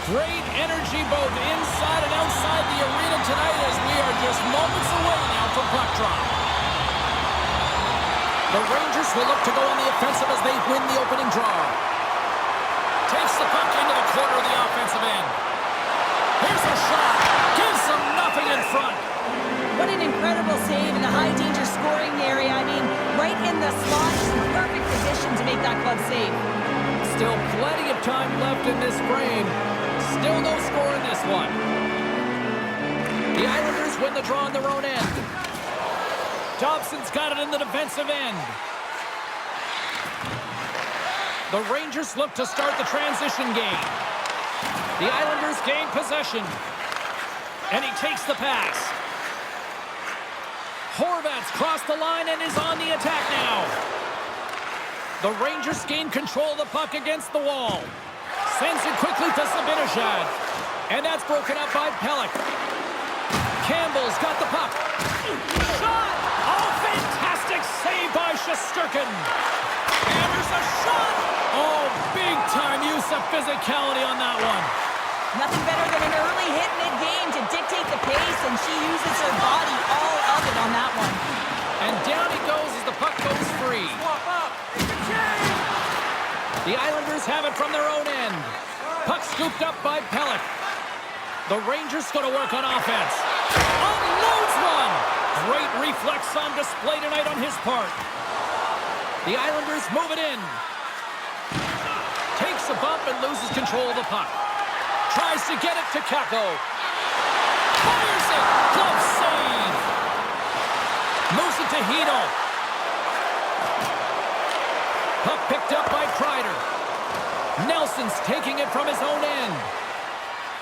Great energy both inside and outside the arena tonight as we are just moments away now from puck drop. The Rangers will look to go on the offensive as they win the opening draw. Takes the puck into the corner of the offensive end. Here's a shot. Gives them nothing in front. What an incredible save in a high-danger scoring area. I mean, right in the slot, perfect position to make that club save. Still plenty of time left in this frame. Still no score in this one. The Islanders win the draw on their own end. Dobson's got it in the defensive end. The Rangers look to start the transition game. The Islanders gain possession. And he takes the pass. Horvat's crossed the line and is on the attack now. The Rangers gain control of the puck against the wall. Sends it quickly to Zibanejad. And that's broken up by Pelech. Campbell's got the puck. Shot! Oh, fantastic save by Shesterkin. Hammers a shot! Oh, big-time use of physicality on that one. Nothing better than an early hit mid-game to dictate the pace, and she uses her body all of it on that one. And down he goes as the puck goes free. Swap up. Make a change. The Islanders have it from their own end. Puck scooped up by Pelech. The Rangers go to work on offense. Unloads one! Great reflex on display tonight on his part. The Islanders move it in. Takes a bump and loses control of the puck. Tries to get it to Kako. Fires it! Glove save! Moves it to Hito. Puck picked up by Kreider. Nelson's taking it from his own end.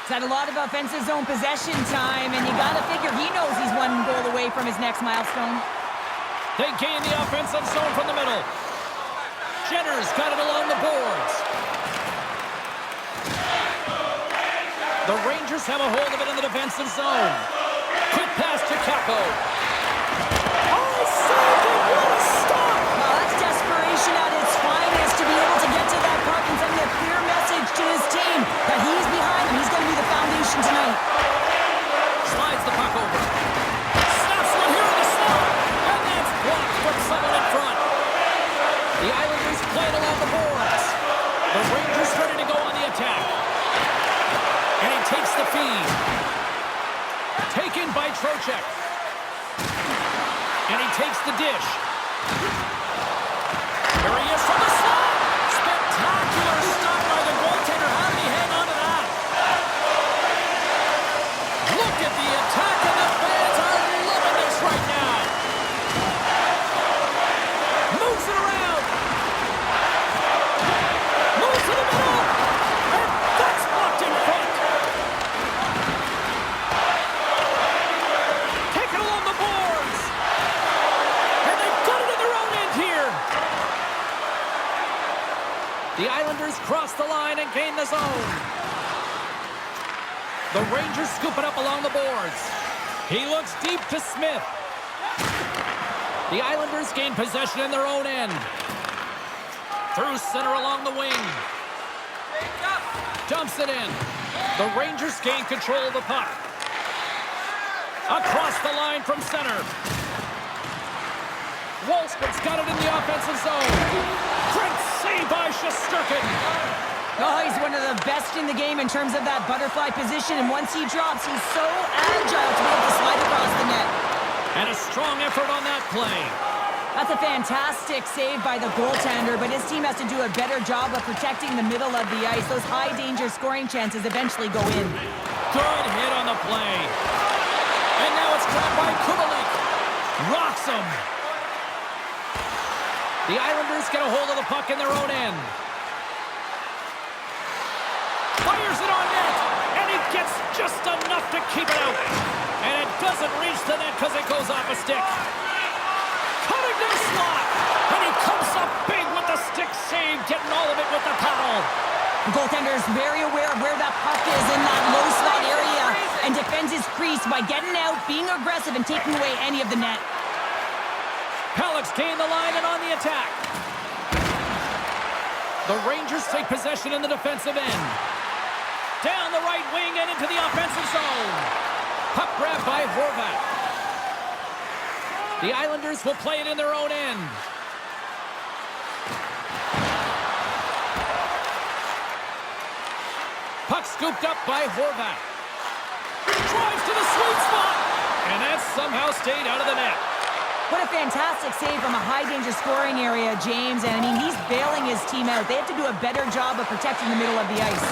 He's had a lot of offensive zone possession time, and you gotta figure he knows he's one goal away from his next milestone. They gain the offensive zone from the middle. Jenner's got it along the boards. The Rangers have a hold of it in the defensive zone. Quick pass to Kako. Oh, saved it! What a stop! Well, that's desperation at its finest to be able to get to that puck and send a clear message to his team that he's behind him. He's going to be the foundation tonight. Slides the puck over. Snaps one here in the slot. And that's blocked from someone in front. The Islanders play it along the boards. The Rangers ready to go on the attack. And he takes the feed. Taken by Trocheck. And he takes the dish. Here he is from the slot. Spectacular stop by the goaltender. How did he hang on to that? Look at the attack, and the fans are loving this right now. Moves it around. Moves to the middle. And that's blocked in front. Take it along the boards. And they've got it in their own end here. The Islanders cross the line and gain the zone. The Rangers scoop it up along the boards. He looks deep to Smith. The Islanders gain possession in their own end. Through center along the wing. Dumps it in. The Rangers gain control of the puck. Across the line from center. Wolfsman's got it in the offensive zone. Great save by Shesterkin. Oh, he's one of the best in the game in terms of that butterfly position, and once he drops, he's so agile to be able to slide across the net. And a strong effort on that play. That's a fantastic save by the goaltender, but his team has to do a better job of protecting the middle of the ice. Those high-danger scoring chances eventually go in. Good hit on the play. And now it's grabbed by Kubalik. Rocks him. The Islanders get a hold of the puck in their own end. Fires it on net. And he gets just enough to keep it out. And it doesn't reach the net because it goes off a stick. Cutting to the slot. And he comes up big with the stick save, getting all of it with the paddle. The goaltender is very aware of where that puck is in that low slot area and defends his crease by getting out, being aggressive, and taking away any of the net. Pelech's gained the line and on the attack. The Rangers take possession in the defensive end. Down the right wing and into the offensive zone. Puck grab by Horvat. The Islanders will play it in their own end. Puck scooped up by Horvat. Drives to the sweet spot. And that somehow stayed out of the net. What a fantastic save from a high-danger scoring area, James. And, I mean, he's bailing his team out. They have to do a better job of protecting the middle of the ice.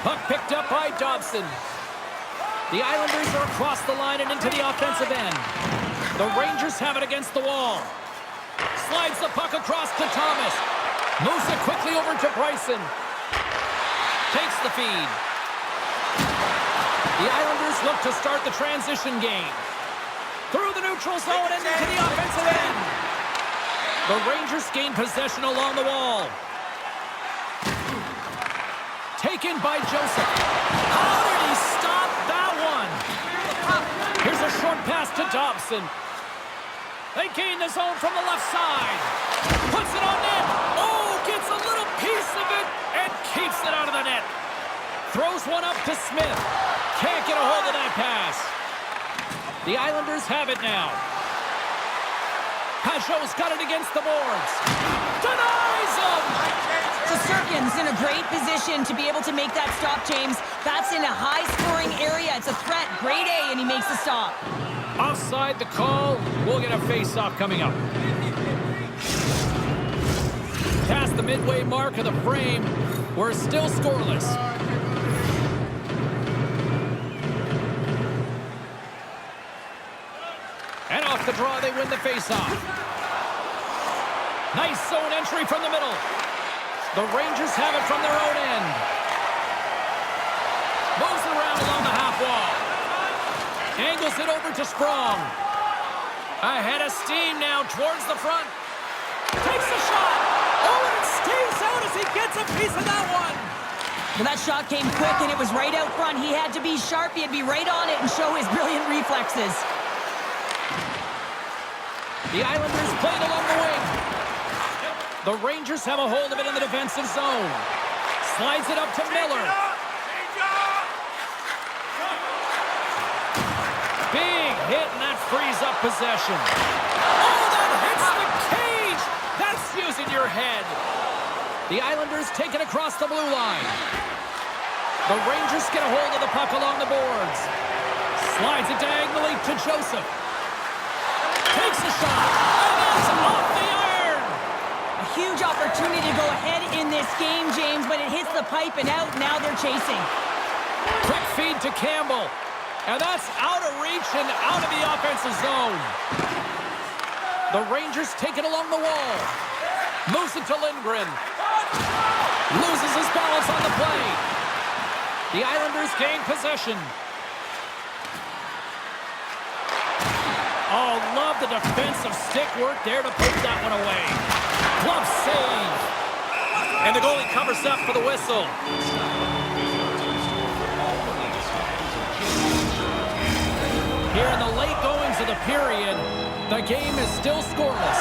Puck picked up by Dobson. The Islanders are across the line and into the offensive end. The Rangers have it against the wall. Slides the puck across to Thomas. Moves it quickly over to Bryson. Takes the feed. The Islanders look to start the transition game. Through the neutral zone and into the offensive end. The Rangers gain possession along the wall. Taken by Joseph. How did he stop that one? Here's a short pass to Dobson. They gain the zone from the left side. Puts it on net. Oh, gets a little piece of it and keeps it out of the net. Throws one up to Smith. Can't get a hold of that pass. The Islanders have it now. Pajot's got it against the boards. Denies him! So Sirkin's in a great position to be able to make that stop, James. That's in a high-scoring area. It's a threat. Grade A, and he makes the stop. Offside the call. We'll get a face-off coming up. Past the midway mark of the frame. We're still scoreless. And off the draw, they win the face-off. Nice zone entry from the middle. The Rangers have it from their own end. Moves it around along the half wall. Angles it over to Sprong. Ahead of steam now towards the front. Takes a shot. Oh, and it stays out as he gets a piece of that one. Well, that shot came quick, and it was right out front. He had to be sharp. He had to be right on it and show his brilliant reflexes. The Islanders played along the wing. The Rangers have a hold of it in the defensive zone. Slides it up to Miller. Big hit, and that frees up possession. Oh, that hits the cage! That's using your head. The Islanders take it across the blue line. The Rangers get a hold of the puck along the boards. Slides it diagonally to Joseph. Takes a shot, and that's off the iron! A huge opportunity to go ahead in this game, James, but it hits the pipe and out. Now they're chasing. Quick feed to Campbell. And that's out of reach and out of the offensive zone. The Rangers take it along the wall. Moves it to Lindgren. Loses his balance on the play. The Islanders gain possession. Oh, love the defensive stick work there to put that one away. Glove save. And the goalie covers up for the whistle. Here in the late goings of the period, the game is still scoreless.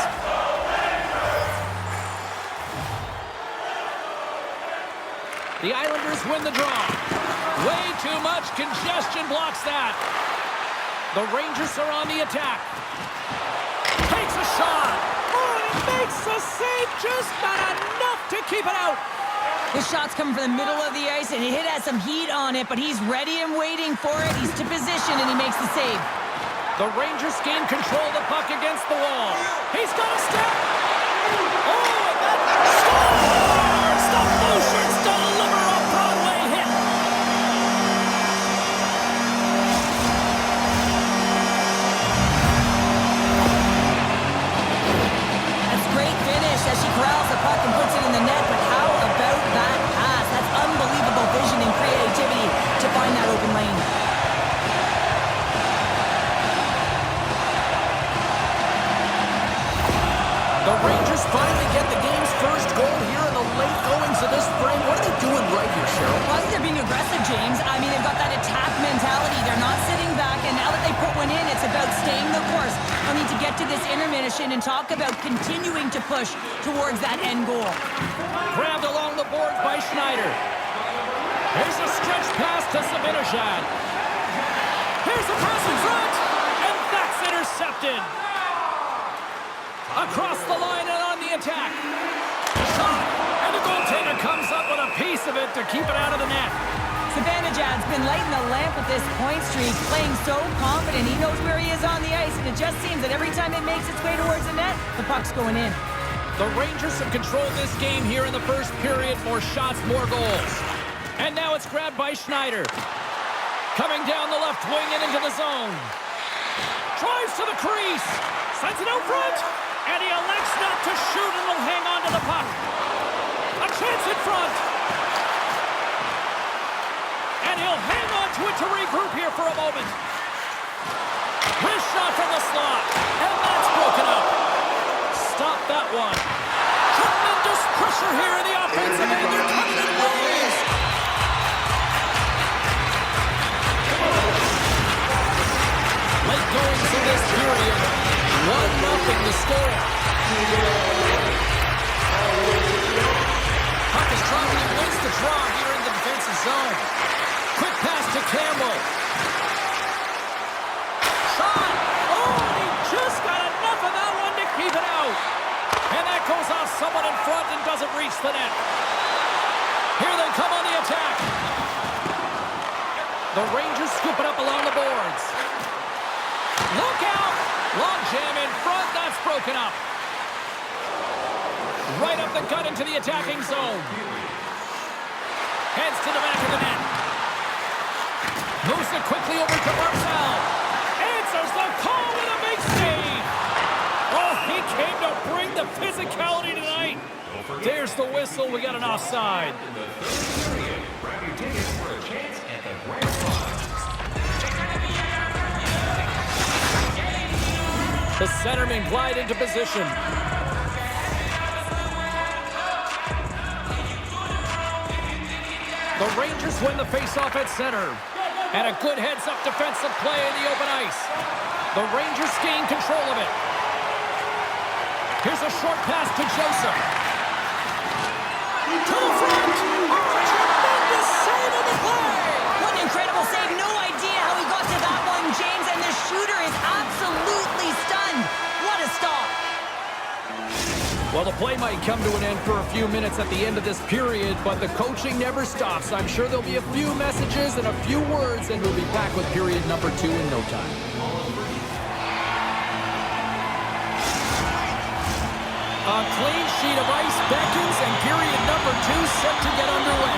The Islanders win the draw. Way too much congestion blocks that. The Rangers are on the attack. Takes a shot. Oh, and he makes a save, just not enough to keep it out. This shot's coming from the middle of the ice, and it has some heat on it, but he's ready and waiting for it. He's to position, and he makes the save. The Rangers gain control of the puck against the wall. He's got a step. Oh, and that scores! The Blue Shirts deliver a Broadway hit. That's a great finish as she corrals the puck and puts it in the net, but how about that pass? That's unbelievable vision and creativity to find that open lane. The Rangers finally get the game's first goal here in the late goings of this frame. What are they doing right here, Cheryl? Well, they're being aggressive, James. I mean, they've got that attack mentality. They're not sitting back, and now that they put one in, it's about staying the course. They'll need to get to this intermission and talk about continuing to push towards that end goal. Grabbed along the boards by Schneider. Here's a stretch pass to Zibanejad. Here's a pass in front, and that's intercepted. Across the line and on the attack. Shot, and the goaltender comes up with a piece of it to keep it out of the net. Zibanejad's been lighting the lamp with this point streak, playing so confident. He knows where he is on the ice, and it just seems that every time it makes its way towards the net, the puck's going in. The Rangers have controlled this game here in the first period. More shots, more goals. And now it's grabbed by Schneider. Coming down the left wing and into the zone. Drives to the crease. Sends it out front. And he elects not to shoot and will hang on to the puck. A chance in front. And he'll hang on to it to regroup here for a moment. Wrist shot from the slot. And that's broken up. Stop that one. Tremendous pressure here in the offensive end. They're cutting it waves. Late going to this period. 1-0 the score. Puck is traveling. He wins the draw here in the defensive zone. Quick pass to Campbell. Shot. Oh, he just got enough of that one to keep it out. And that goes off someone in front and doesn't reach the net. Here they come on the attack. The Rangers scoop it up along the boards. Look out! Long jam in front, that's broken up. Right up the gut into the attacking zone. Heads to the back of the net. Moves it quickly over to Marcel. Answers the call with a big save. Oh, he came to bring the physicality tonight. There's the whistle. We got an offside. In the third period, grab your tickets for a chance at the grand prize. The centermen glide into position. The Rangers win the faceoff at center. And a good heads-up defensive play in the open ice. The Rangers gain control of it. Here's a short pass to Joseph. To the front. Tremendous save of the play. What an incredible save. No idea how he got to that one, James. And the shooter is absolutely stunned. What a stop. Well, the play might come to an end for a few minutes at the end of this period, but the coaching never stops. I'm sure there'll be a few messages and a few words, and we'll be back with period number 2 in no time. A clean sheet of ice beckons, and period number 2 set to get underway.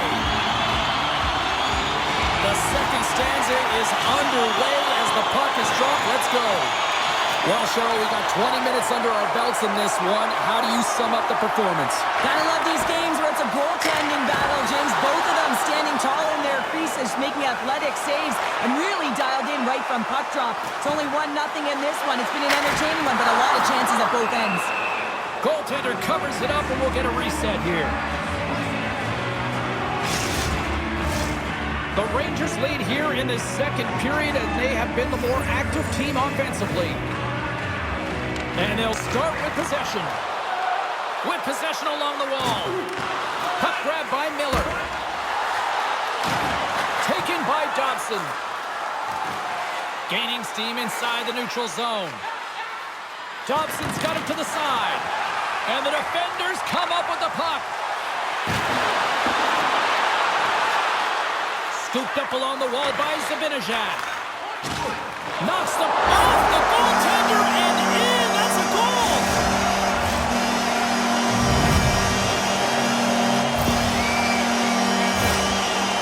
The second stanza is underway as the puck is dropped. Let's go. Well, Cheryl, we got 20 minutes under our belts in this one. How do you sum up the performance? Gotta love these games where it's a goaltending battle, James. Both of them standing tall in their creases, making athletic saves, and really dialed in right from puck drop. It's only 1-0 in this one. It's been an entertaining one, but a lot of chances at both ends. Goaltender covers it up, and we'll get a reset here. The Rangers lead here in the second period, and they have been the more active team offensively. And they'll start with possession. With possession along the wall. Puck grab by Miller. Taken by Dobson. Gaining steam inside the neutral zone. Dobson's got it to the side. And the defenders come up with the puck. Scooped up along the wall by Zibanejad. Knocks them off the goaltender and in. That's a goal.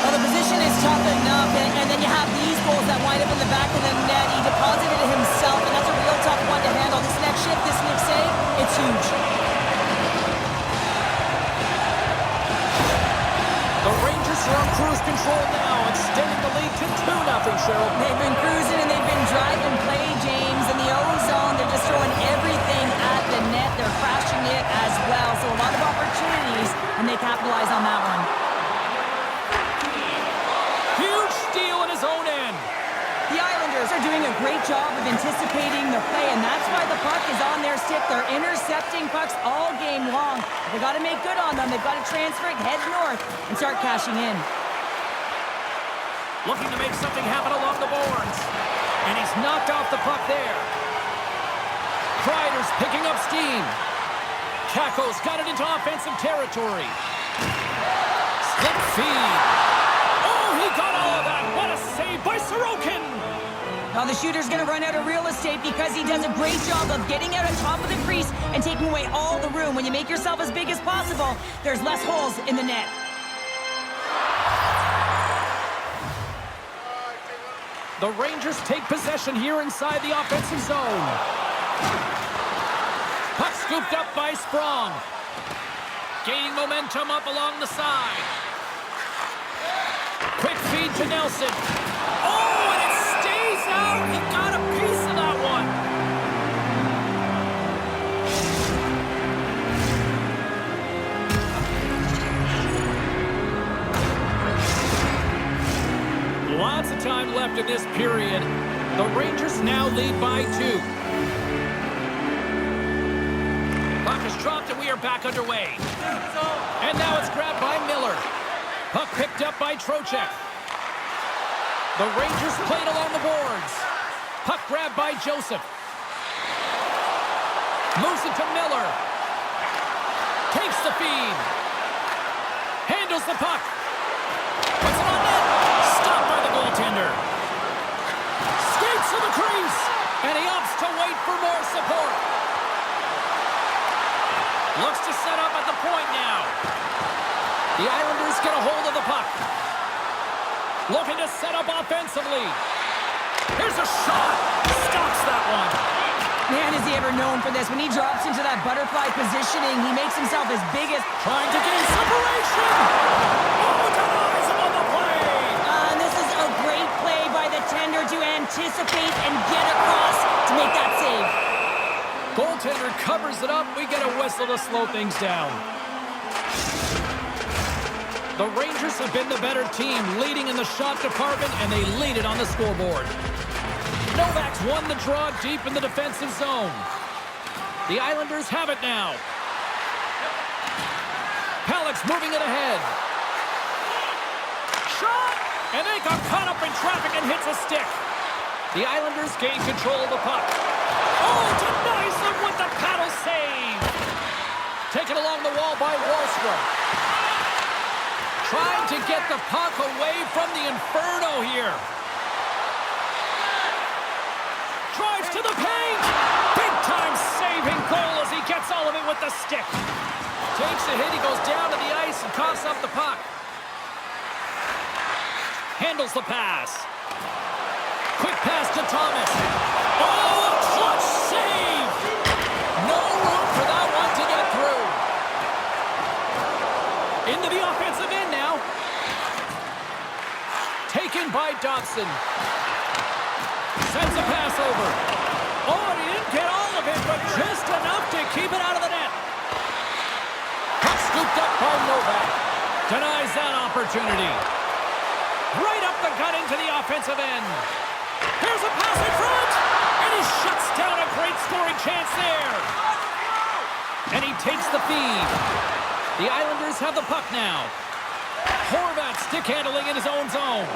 Well, the position is tough enough, and then you have these goals that wind up in the back of the net. He deposited it himself, and that's a real tough one to handle. This next shift, this next save, it's huge. The Rangers are on cruise control now, extending the lead to 2-0, Cheryl. They've been cruising and they've been driving play, James. In the O-zone, they're just throwing everything at the net. They're crashing it as well. So a lot of opportunities, and they capitalize on that one. Huge steal in his own end. The Islanders are doing a great job of anticipating the play, and that's why the puck is on their stick. They're intercepting pucks all game long. They've got to make good on them. They've got to transfer it, head north, and start cashing in. Looking to make something happen along the boards. And he's knocked off the puck there. Kreider's picking up steam. Kakko's got it into offensive territory. Slip feed. Oh, he got all of that. What a save by Sorokin. Now the shooter's going to run out of real estate because he does a great job of getting out on top of the crease and taking away all the room. When you make yourself as big as possible, there's less holes in the net. The Rangers take possession here inside the offensive zone. Puck scooped up by Sprong. Gaining momentum up along the side. Quick feed to Nelson. Oh, and it stays out. He got a piece of that one. Lots of time left in this period. The Rangers now lead by 2. Puck is dropped and we are back underway. And now it's grabbed by Miller. Puck picked up by Trocheck. The Rangers played along the boards. Puck grabbed by Joseph. Moves it to Miller. Takes the feed. Handles the puck. Puts it on net. Stopped by the goaltender. Skates to the crease. And he opts to wait for more support. Looks to set up at the point now. The Islanders get a hold of the puck. Looking to set up offensively. Here's a shot. Stops that one. Man, is he ever known for this. When he drops into that butterfly positioning, he makes himself as big as... Trying to gain separation. Oh, denies him on the play. And this is a great play by the tender to anticipate and get across to make that save. Goaltender covers it up. We get a whistle to slow things down. The Rangers have been the better team, leading in the shot department, and they lead it on the scoreboard. Novak's won the draw deep in the defensive zone. The Islanders have it now. Halleck's moving it ahead. Shot! And they got caught up in traffic and hits a stick. The Islanders gain control of the puck. Oh, denies them with the paddle save. Taken along the wall by Wahlstrom. Trying to get the puck away from the Inferno here. Drives to the paint. Big-time saving goal as he gets all of it with the stick. Takes a hit. He goes down to the ice and coughs up the puck. Handles the pass. Quick pass to Thomas. Oh, a clutch save. No room for that one to get through. Into the offensive end now. Taken by Dobson. Sends a pass over. Oh, and he didn't get all of it, but just enough to keep it out of the net. Puck scooped up by Novak. Denies that opportunity. Right up the gut into the offensive end. Here's a pass in front. And he shuts down a great scoring chance there. And he takes the feed. The Islanders have the puck now. Horvat stick handling in his own zone.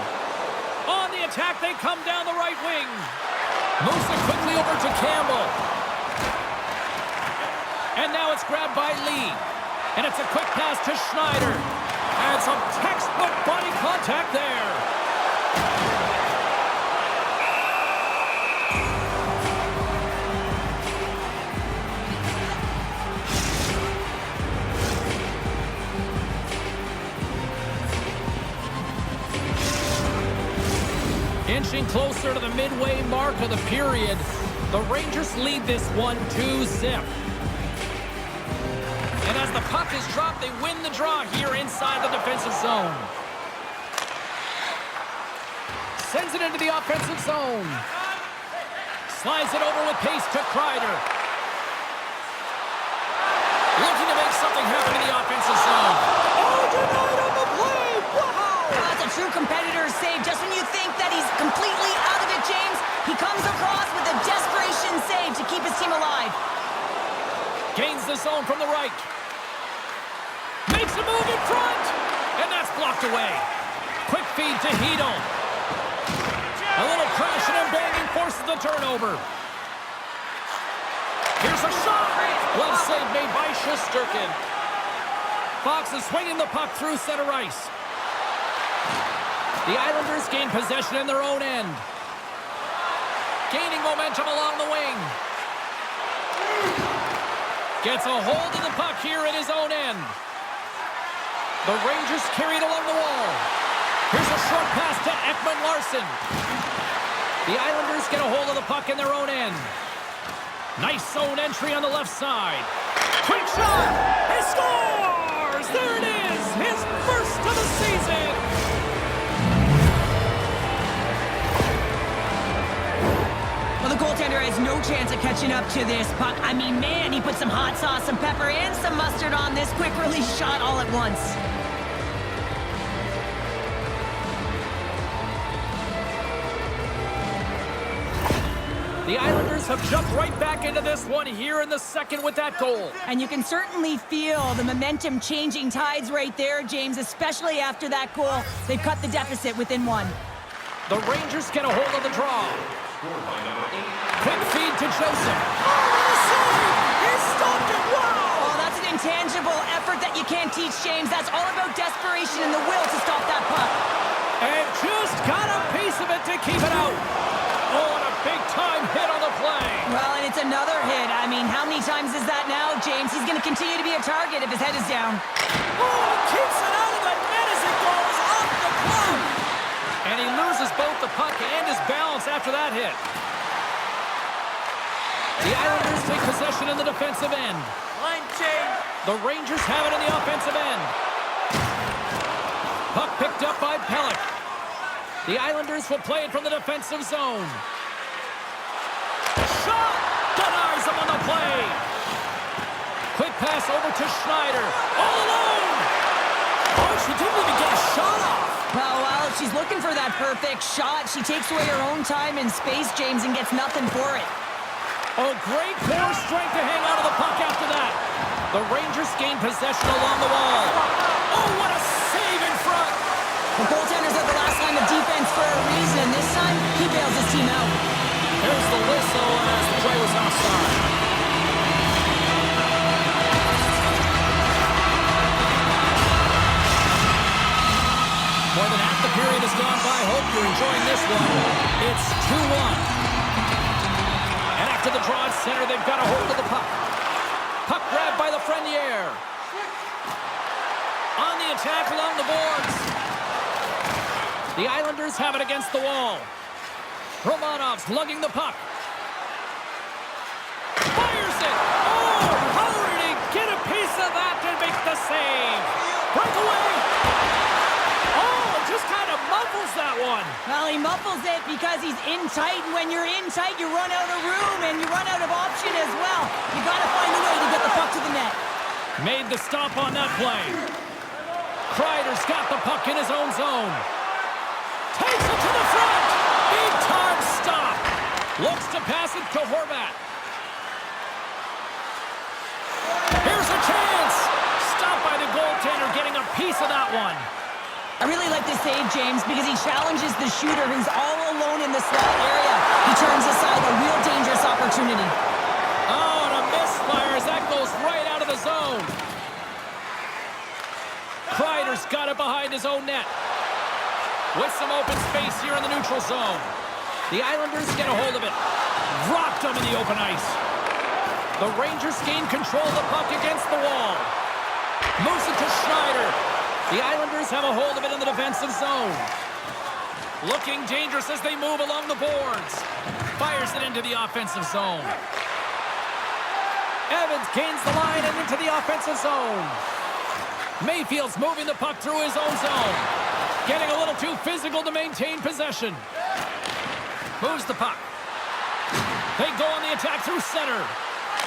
On the attack, they come down the right wing. Moves it quickly over to Campbell. And now it's grabbed by Lee. And it's a quick pass to Schneider. And some textbook body contact there. Inching closer to the midway mark of the period, the Rangers lead this 1-2-zip. And as the puck is dropped, they win the draw here inside the defensive zone. Sends it into the offensive zone. Slides it over with pace to Kreider. Looking to make something happen in the offensive zone. Oh, denied on the play! Wow! That's a true competitor's save. Just when you think that he's completely out of it, James, he comes across with a desperation save to keep his team alive. Gains the zone from the right. Makes a move in front. And that's blocked away. Quick feed to Hedel. pushing and banging forces the turnover. Here's a shot. Glove save made by Shesterkin. Fox is swinging the puck through center ice. The Islanders gain possession in their own end. Gaining momentum along the wing. Gets a hold of the puck here in his own end. The Rangers carry it along the wall. Here's a short pass to Ekman-Larsson. The Islanders get a hold of the puck in their own end. Nice zone entry on the left side. Quick shot! He scores! There it is! His first of the season! Well, the goaltender has no chance of catching up to this puck. I mean, man, he put some hot sauce, some pepper, and some mustard on this quick release shot all at once. The Islanders have jumped right back into this one here in the second with that goal. And you can certainly feel the momentum changing tides right there, James, especially after that goal. They've cut the deficit within one. The Rangers get a hold of the draw. Quick feed to Joseph. He stopped it! Wow! Oh, that's an intangible effort that you can't teach, James. That's all about desperation and the will to stop that puck. And just got a piece of it to keep it out. Oh, and a big-time hit on the play. Well, and it's another hit. I mean, how many times is that now, James? He's going to continue to be a target if his head is down. Oh, keeps it out of the net as it goes off the glove. And he loses both the puck and his balance after that hit. The Islanders take possession in the defensive end. Line change. The Rangers have it in the offensive end. Puck picked up by Pelech. The Islanders will play it from the defensive zone. Shot! Denies him on the play. Quick pass over to Schneider. All alone! Oh, she didn't even get a shot off. Well, while she's looking for that perfect shot, she takes away her own time and space, James, and gets nothing for it. Oh, great core strength to hang on to the puck after that. The Rangers gain possession along the wall. Oh, what a save in front. The goaltender's at the last line of defense for a reason, and this time, he bails his team out. Here's the whistle as the play was offside. More than half the period has gone by. Hope you're enjoying this one. It's 2-1. And after the draw at center, they've got a hold of the puck. Puck grabbed by Lafreniere. On the attack along the boards. The Islanders have it against the wall. Romanov's lugging the puck. Fires it! Oh, how did he get a piece of that to make the save? Breakaway! Oh, just kind of muffles that one. Well, he muffles it because he's in tight, and when you're in tight, you run out of room, and you run out of option as well. You got to find a way to get the puck to the net. Made the stop on that play. Kreider's got the puck in his own zone. Takes it to the front. Big time stop. Looks to pass it to Horvat. Here's a chance. Stopped by the goaltender, getting a piece of that one. I really like this save, James, because he challenges the shooter who's all alone in the slot area. He turns aside a real dangerous opportunity. Oh, and a misfire as that goes right out of the zone. Kreider's got it behind his own net. With some open space here in the neutral zone. The Islanders get a hold of it. Rocked him in the open ice. The Rangers gain control of the puck against the wall. Moves it to Schneider. The Islanders have a hold of it in the defensive zone. Looking dangerous as they move along the boards. Fires it into the offensive zone. Evans gains the line and into the offensive zone. Mayfield's moving the puck through his own zone. Getting a little too physical to maintain possession. Moves the puck. They go on the attack through center.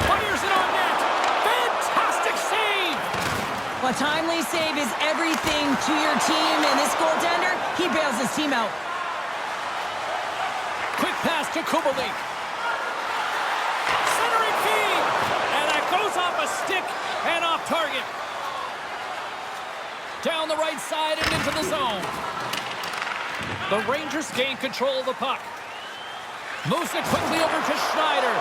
Fires it on net. Fantastic save! A timely save is everything to your team, and this goaltender, he bails his team out. Quick pass to Kubalik. Centering feed! And that goes off a stick and off target. Down the right side and into the zone. The Rangers gain control of the puck. Moves it quickly over to Schneider.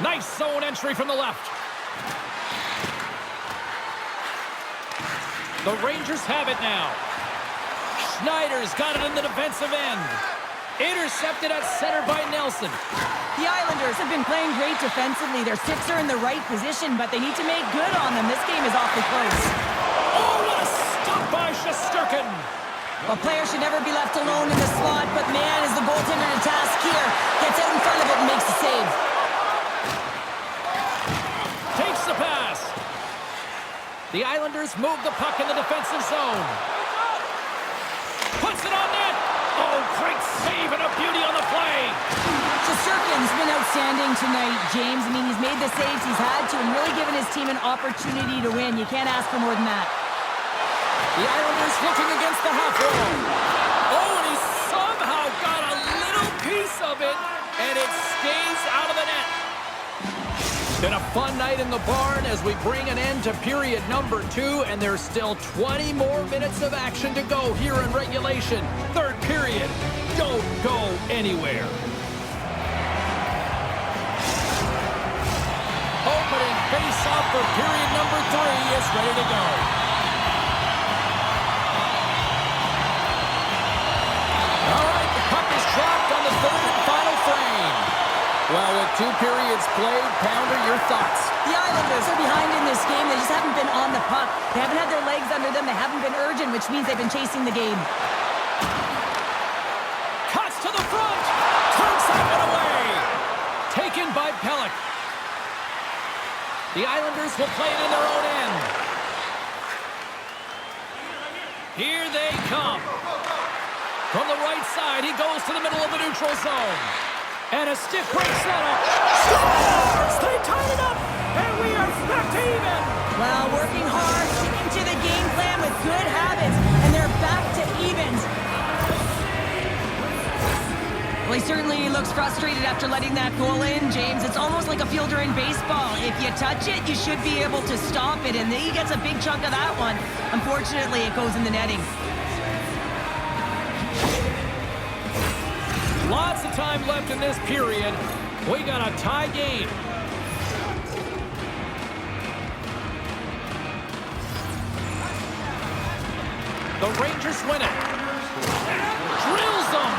Nice zone entry from the left. The Rangers have it now. Schneider's got it in the defensive end. Intercepted at center by Nelson. The Islanders have been playing great defensively. Their sticks are in the right position, but they need to make good on them. This game is awfully close. Oh, what a stop by Shesterkin. A player should never be left alone in the slot, but man, is the goaltender in a task here. Gets out in front of it and makes the save. Takes the pass. The Islanders move the puck in the defensive zone. Puts it on net. Oh, great save and a beauty on the play. Shesterkin's been outstanding tonight, James. I mean, he's made the saves he's had to and really given his team an opportunity to win. You can't ask for more than that. The Islanders looking against the half wall. Oh, and he somehow got a little piece of it, and it stays out of the net. Been a fun night in the barn as we bring an end to period number 2, and there's still 20 more minutes of action to go here in regulation. Third period. Don't go anywhere. Opening face-off for period number 3 is ready to go. All right, the puck is dropped on the third and final frame. Well, with 2 periods played, Pounder, your thoughts? The Islanders are behind in this game. They just haven't been on the puck. They haven't had their legs under them. They haven't been urgent, which means they've been chasing the game. Cuts to the front. Turns that one away. Taken by Pelech. The Islanders will play it in their own end. Here they come. From the right side, he goes to the middle of the neutral zone. And a stick breaks that up. Scores! They tied it up, and we are back to even. Well, working hard, sticking to the game plan with good habits, and they're back to evens. Well, he certainly looks frustrated after letting that goal in, James. It's almost like a fielder in baseball. If you touch it, you should be able to stop it, and he gets a big chunk of that one. Unfortunately, it goes in the netting. Lots of time left in this period. We got a tie game. The Rangers win it. Drills them.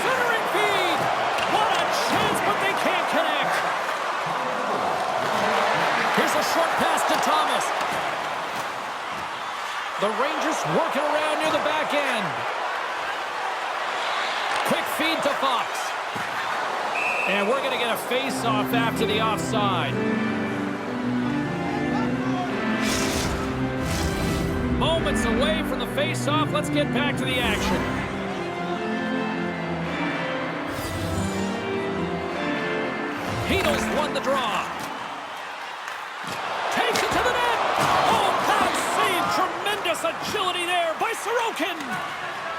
Centering feed. What a chance, but they can't connect. Here's a short pass to Thomas. The Rangers working around near the back end. Quick feed to Fox. And we're going to get a face-off after the offside. Moments away from the face-off. Let's get back to the action. Heedle's won the draw. Takes it to the net. Oh, pound save. Tremendous agility there by Sorokin.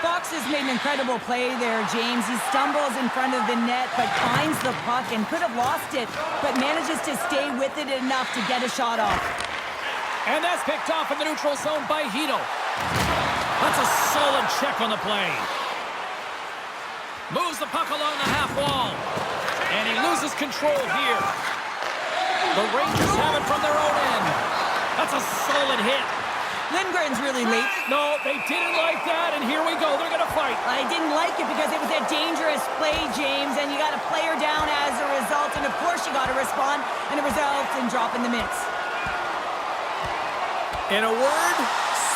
Fox has made an incredible play there, James. He stumbles in front of the net, but finds the puck and could have lost it, but manages to stay with it enough to get a shot off. And that's picked off in the neutral zone by Heedle. That's a solid check on the play. Moves the puck along the half wall. And he loses control here. The Rangers have it from their own end. That's a solid hit. Lindgren's really late. No, they didn't like that, and here we go. They're going to fight. I didn't like it because it was a dangerous play, James, and you got a player down as a result, and of course you got to respond, and it results in dropping the mitts. In a word,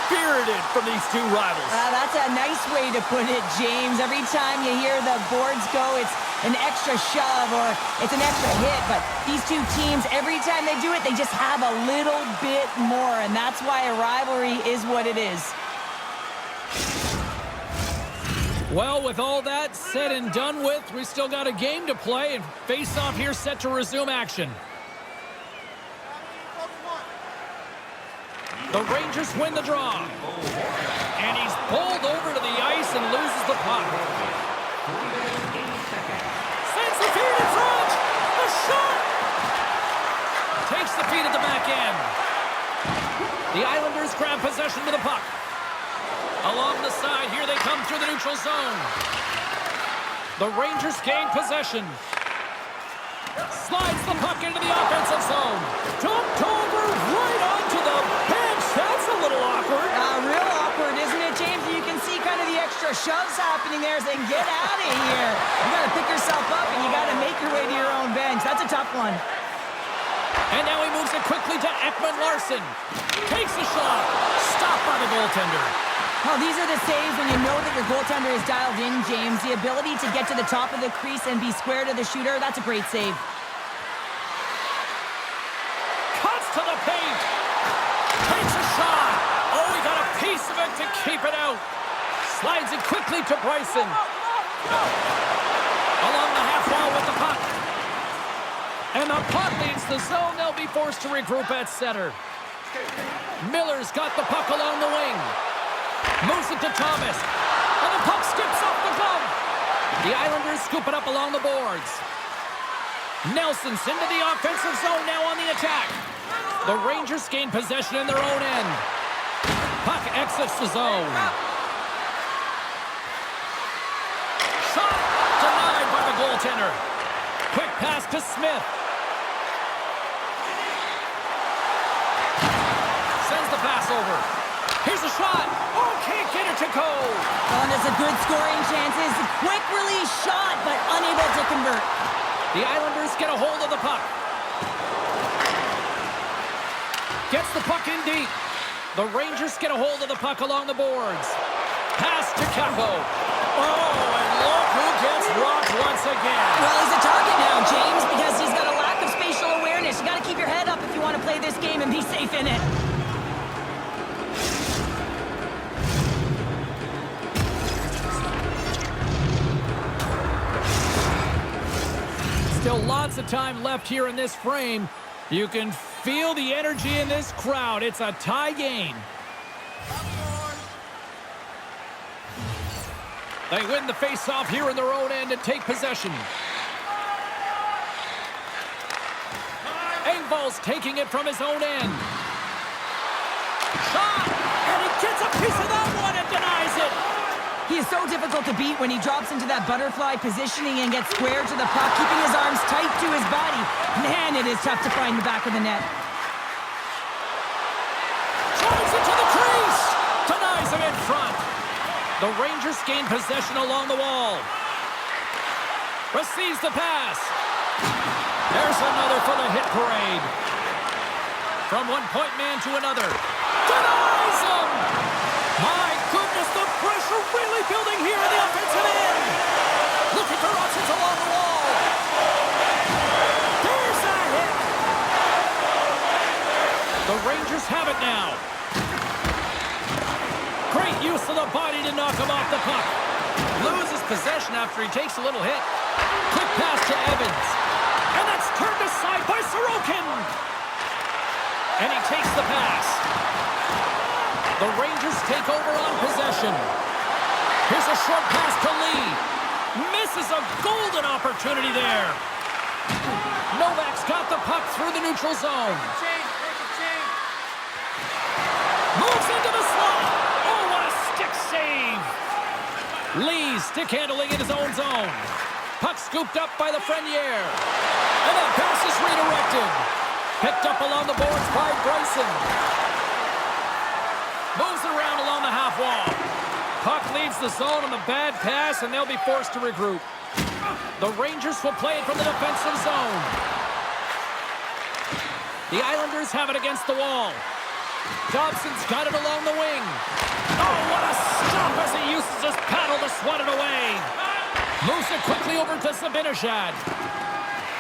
spirited from these two rivals. That's a nice way to put it, James. Every time you hear the boards go, it's an extra shove or it's an extra hit. But these two teams, every time they do it, they just have a little bit more. And that's why a rivalry is what it is. Well, with all that said and done with, we still got a game to play. And face-off here set to resume action. The Rangers win the draw. And he's pulled over to the ice and loses the puck. Sends the feed in front. A shot. Takes the feed at the back end. The Islanders grab possession to the puck. Along the side, here they come through the neutral zone. The Rangers gain possession. Slides the puck into the offensive zone. Dumped over right onto the bench. That's a little awkward. Real awkward, isn't it, James? You can see kind of the extra shoves happening there saying, get out of here. You got to pick yourself up and you got to make your way to your own bench. That's a tough one. And now he moves it quickly to Ekman-Larsson. Takes a shot. Stopped by the goaltender. Well, these are the saves when you know that your goaltender is dialed in, James. The ability to get to the top of the crease and be square to the shooter, that's a great save. Cuts to the paint. Takes a shot. Oh, he got a piece of it to keep it out. Slides it quickly to Bryson. Along the half wall with the puck. And the puck leads the zone. They'll be forced to regroup at center. Miller's got the puck along the wing. Moves it to Thomas. And the puck skips off the glove. The Islanders scoop it up along the boards. Nelson's into the offensive zone now on the attack. The Rangers gain possession in their own end. Puck exits the zone. Shot denied by the goaltender. Quick pass to Smith. Sends the pass over. Here's a shot. Oh, can't get it to go. Oh, and it's a good scoring chances. Quick release shot, but unable to convert. The Islanders get a hold of the puck. Gets the puck in deep. The Rangers get a hold of the puck along the boards. Pass to Capo. Oh, and look who gets rocked once again. Well, he's a target now, James, because he's got a lack of spatial awareness. You got to keep your head up if you want to play this game and be safe in it. Still lots of time left here in this frame. You can feel the energy in this crowd. It's a tie game. They win the face-off here in their own end and take possession. Engvall's taking it from his own end. Shot! And he gets a piece of that one and denies it. He is so difficult to beat when he drops into that butterfly positioning and gets square to the puck, keeping his arms tight to his body. Man, it is tough to find the back of the net. Drives it to the crease. Denies him in front. The Rangers gain possession along the wall. Receives the pass. There's another for the hit parade. From one point man to another. Denies him. My goodness, the pressure really building here in the offensive end. Look at their options along the wall. There's a hit. The Rangers have it now. Great use of the body to knock him off the puck. Loses possession after he takes a little hit. Quick pass to Evans. And that's turned aside by Sorokin. And he takes the pass. The Rangers take over on possession. Here's a short pass to Lee. Misses a golden opportunity there. Novak's got the puck through the neutral zone. Moves into the slot. Oh, what a stick save. Lee stick handling in his own zone. Puck scooped up by the Frenier. And that pass is redirected. Picked up along the boards by Bryson. Moves it around along the half wall. Puck leaves the zone on the bad pass, and they'll be forced to regroup. The Rangers will play it from the defensive zone. The Islanders have it against the wall. Dobson's got it along the wing. Oh, what a stop as he uses his paddle to swat it away. Moves it quickly over to Zibanejad.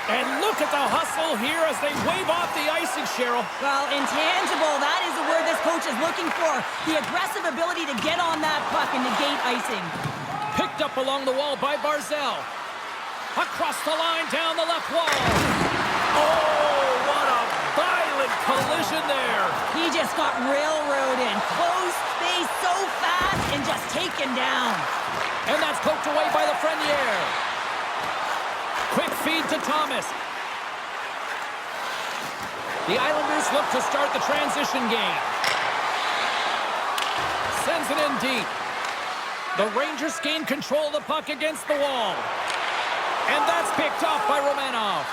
And look at the hustle here as they wave off the icing, Cheryl. Well, intangible, that is the word this coach is looking for. The aggressive ability to get on that puck and negate icing. Picked up along the wall by Barzal. Across the line, down the left wall. Oh, what a violent collision there. He just got railroaded. Close space so fast and just taken down. And that's poked away by the Frenier. Quick feed to Thomas. The Islanders look to start the transition game. Sends it in deep. The Rangers gain control of the puck against the wall. And that's picked off by Romanov.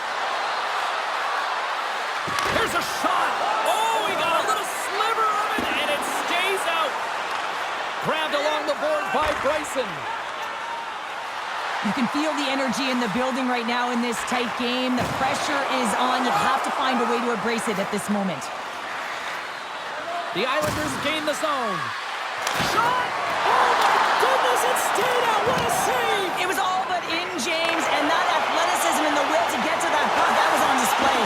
Here's a shot. Oh, he got a little sliver of it, and it stays out. Grabbed along the board by Bryson. You can feel the energy in the building right now in this tight game. The pressure is on. You have to find a way to embrace it at this moment. The Islanders gain the zone. Shot! Oh my goodness, it stayed out. What a save! It was all but in, James, and that athleticism and the will to get to that puck, that was on display.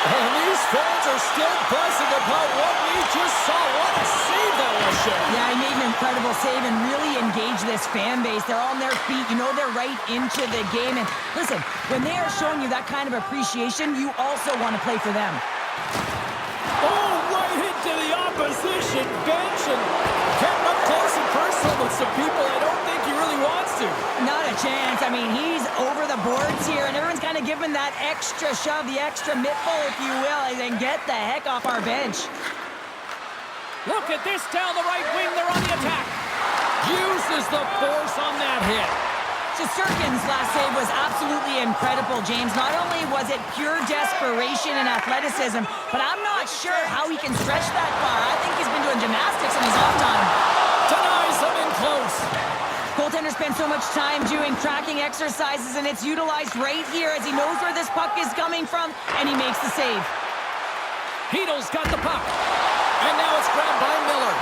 And these fans are still buzzing about what we just saw. What a save that was, Shane. Yeah, he made an incredible save and really engaged this fan base. They're on their feet. You know they're right into the game. And listen, when they are showing you that kind of appreciation, you also want to play for them. Oh, right into the opposition bench and getting up close and personal with some people I don't think he really wants to. Not a chance. I mean, he's over the boards here, and everyone's kind of giving that extra shove, the extra mittful, if you will, and then get the heck off our bench. Look at this down the right wing. They're on the attack. Uses the force on that hit. Shesterkin's last save was absolutely incredible, James. Not only was it pure desperation and athleticism, but I'm not sure how he can stretch that far. I think he's been doing gymnastics in his off time. Denies him in close. Goaltender spends so much time doing tracking exercises, and it's utilized right here as he knows where this puck is coming from, and he makes the save. Heedle's got the puck. And now it's grabbed by Miller.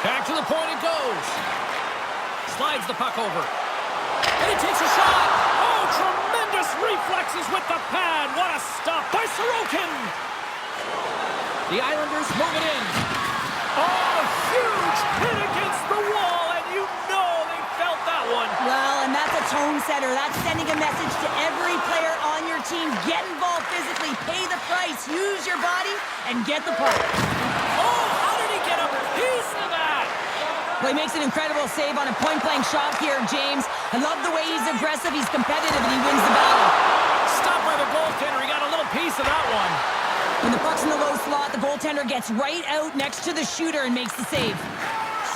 Back to the point it goes. Slides the puck over. And he takes a shot. Oh, tremendous reflexes with the pad. What a stop by Sorokin. The Islanders move it in. Oh, huge hit against the wall, and you know they felt that one. Well, and that's a tone setter. That's sending a message to every player on your team. Get involved physically, pay the price, use your body, and get the puck. Oh, how did he get a piece of that? Well, he makes an incredible save on a point-blank shot here, James. I love the way he's aggressive, he's competitive, and he wins the battle. Stopped by the goaltender. He got a little piece of that one. When the puck's in the low slot, the goaltender gets right out next to the shooter and makes the save.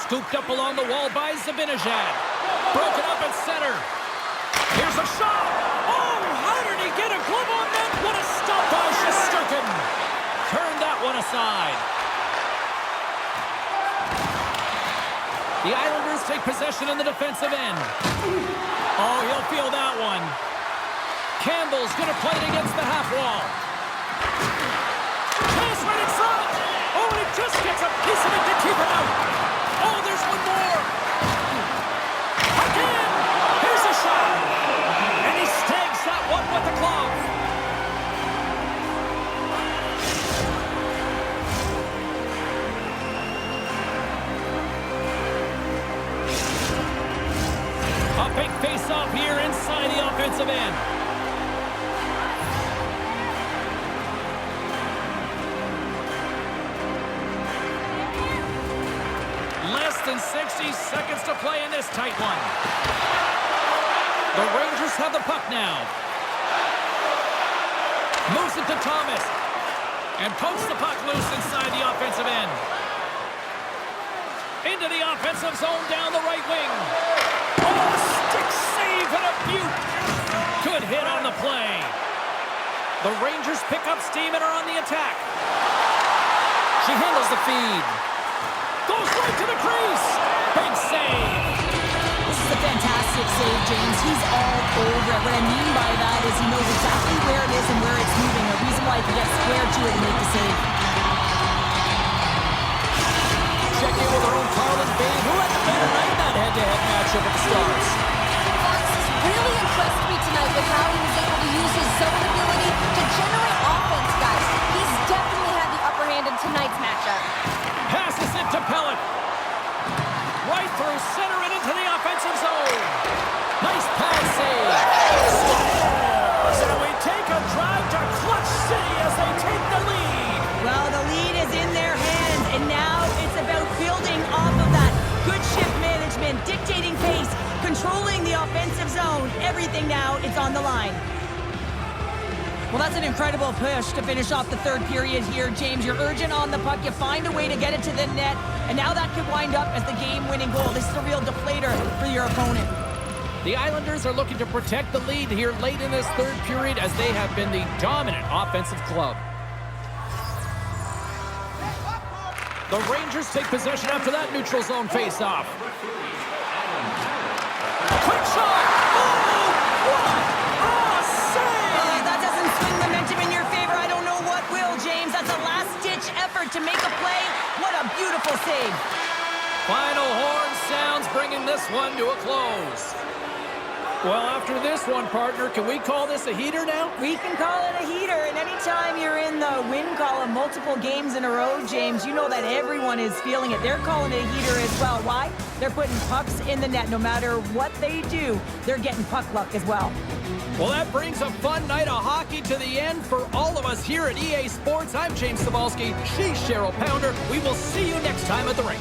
Scooped up along the wall by Zibanejad. Broken up at center. Here's a shot. Oh, how did he get a glove on that? What a stop by Shesterkin. Turned that one aside. The Islanders take possession in the defensive end. Oh, he'll feel that one. Campbell's going to play it against the half wall. Chance right in front. Oh, and it just gets a piece of it to keep it out. Oh, there's one more. Again. Here's a shot. And he snags that one with the glove. A big face-off here inside the offensive end. Less than 60 seconds to play in this tight one. The Rangers have the puck now. Moves it to Thomas. And pokes the puck loose inside the offensive end. Into the offensive zone down the right wing. Oh, stick save and a beaut. Good hit on the play. The Rangers pick up steam and are on the attack. She handles the feed. Goes right to the crease. Big save. This is a fantastic save, James. He's all over it. What I mean by that is he knows exactly where it is and where it's moving. A reason why he can get square to it and make the save. Check in with our own Carlin Bay, who had the better night in that head-to-head matchup at the Stars. Fox has really impressed me tonight with how he was able to use his zone ability to generate offense, guys. He's definitely had the upper hand in tonight's matchup. Passes it to Pellet. Right through center and into the offensive zone. Nice pass save. Scores! And we take a drive to Clutch City as they take the lead. Well, the lead is in their hands, and now it's about building off of that. Good shift management, dictating pace, controlling the offensive zone. Everything now is on the line. Well, that's an incredible push to finish off the third period here, James. You're urgent on the puck. You find a way to get it to the net, and now that could wind up as the game-winning goal. This is a real deflator for your opponent. The Islanders are looking to protect the lead here late in this third period as they have been the dominant offensive club. The Rangers take possession after that neutral zone faceoff. Quick shot! Oh, what a save! That doesn't swing momentum in your favor. I don't know what will, James. That's a last-ditch effort to make a play. What a beautiful save. Final horn sounds, bringing this one to a close. Well, after this one, partner, can we call this a heater now? We can call it a heater, and anytime you're in the win column multiple games in a row, James, you know that everyone is feeling it. They're calling it a heater as well. Why? They're putting pucks in the net. No matter what they do, they're getting puck luck as well. Well, that brings a fun night of hockey to the end for all of us here at EA Sports. I'm James Cebulski. She's Cheryl Pounder. We will see you next time at the rink.